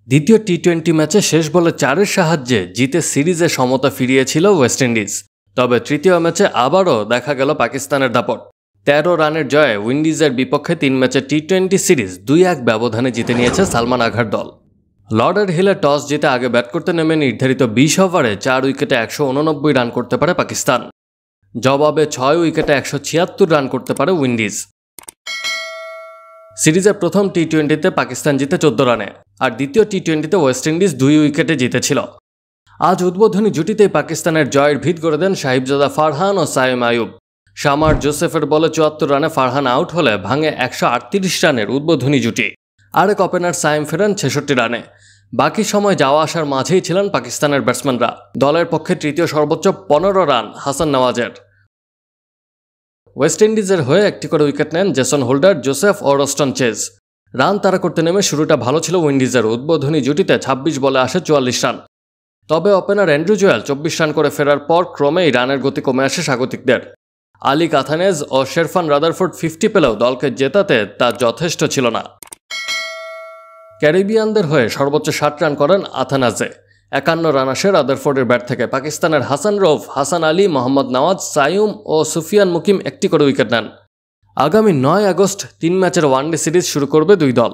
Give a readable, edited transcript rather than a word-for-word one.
দ্বিতীয় টি-20 ম্যাচে শেষ বলে 4-এর সাহায্যে জিতে সিরিজে সমতা ফিরিয়েছিল ওয়েস্ট ইন্ডিজ। তবে তৃতীয় ম্যাচে আবারও দেখা গেল পাকিস্তানের দাপট। 13 রানের জয়ে উইন্ডিজের বিপক্ষে 3 ম্যাচের টি-20 সিরিজ 2-1 ব্যবধানে জিতে নিয়েছে সালমান আঘার দল। লর্ডের হিলে টস জিতে আগে ব্যাট করতে নেমে নির্ধারিত 20 ওভারে 4 উইকেটে 189 রান করতে পারে পাকিস্তান। জবাবে 6 উইকেটে 176 রান করতে পারে উইন্ডিজ। সিরিজের প্রথম টি-20তে পাকিস্তান জিতে 14 রানে, আর দ্বিতীয় টি-20তে ওয়েস্ট ইন্ডিজ 2 উইকেটে জিতেছিল। আজ উদ্বোধনী জুটিতেই পাকিস্তানের জয়ের ভিত গড়ে দেন সাহিবজাদা ফারহান ও সাইম আয়ুব। শামার জোসেফের বলে 74 রানে ফারহান আউট হলে ভাঙে 138 রানের উদ্বোধনী জুটি। আরেক ওপেনার সাইম ফেরেন 66 রানে। বাকি সময় যাওয়া আসার মাঝেই ছিলেন পাকিস্তানের ব্যাটসম্যানরা। দলের পক্ষে তৃতীয় সর্বোচ্চ 15 রান হাসান নওয়াজের। ওয়েস্ট ইন্ডিজের হয়ে একটি করে উইকেট নেন জেসন হোল্ডার, জোসেফ ও রস্টন চেজ। রান তাড়া করতে নেমে শুরুটা ভালো ছিল উইন্ডিজের। উদ্বোধনী জুটিতে 26 বলে আসে 44 রান। তবে ওপেনার অ্যান্ড্রু জোয়েল 24 রান করে ফেরার পর ক্রমেই রানের গতি কমে আসে স্বাগতিকদের। আলী কাথানেজ ও শেরফান রাদারফোর্ড 50 পেলেও দলকে জেতাতে তা যথেষ্ট ছিল না। ক্যারিবিয়ানদের হয়ে সর্বোচ্চ 60 রান করেন আথানাজে। 51 রান আসে রাদারফোর্ডের ব্যাট থেকে। পাকিস্তানের হাসান রৌফ, হাসান আলী, মোহাম্মদ নওয়াজ, সাইম ও সুফিয়ান মুকিম একটি করে উইকেট নেন। আগামী 9 আগস্ট 3 ম্যাচের ওয়ানডে সিরিজ শুরু করবে দুই দল।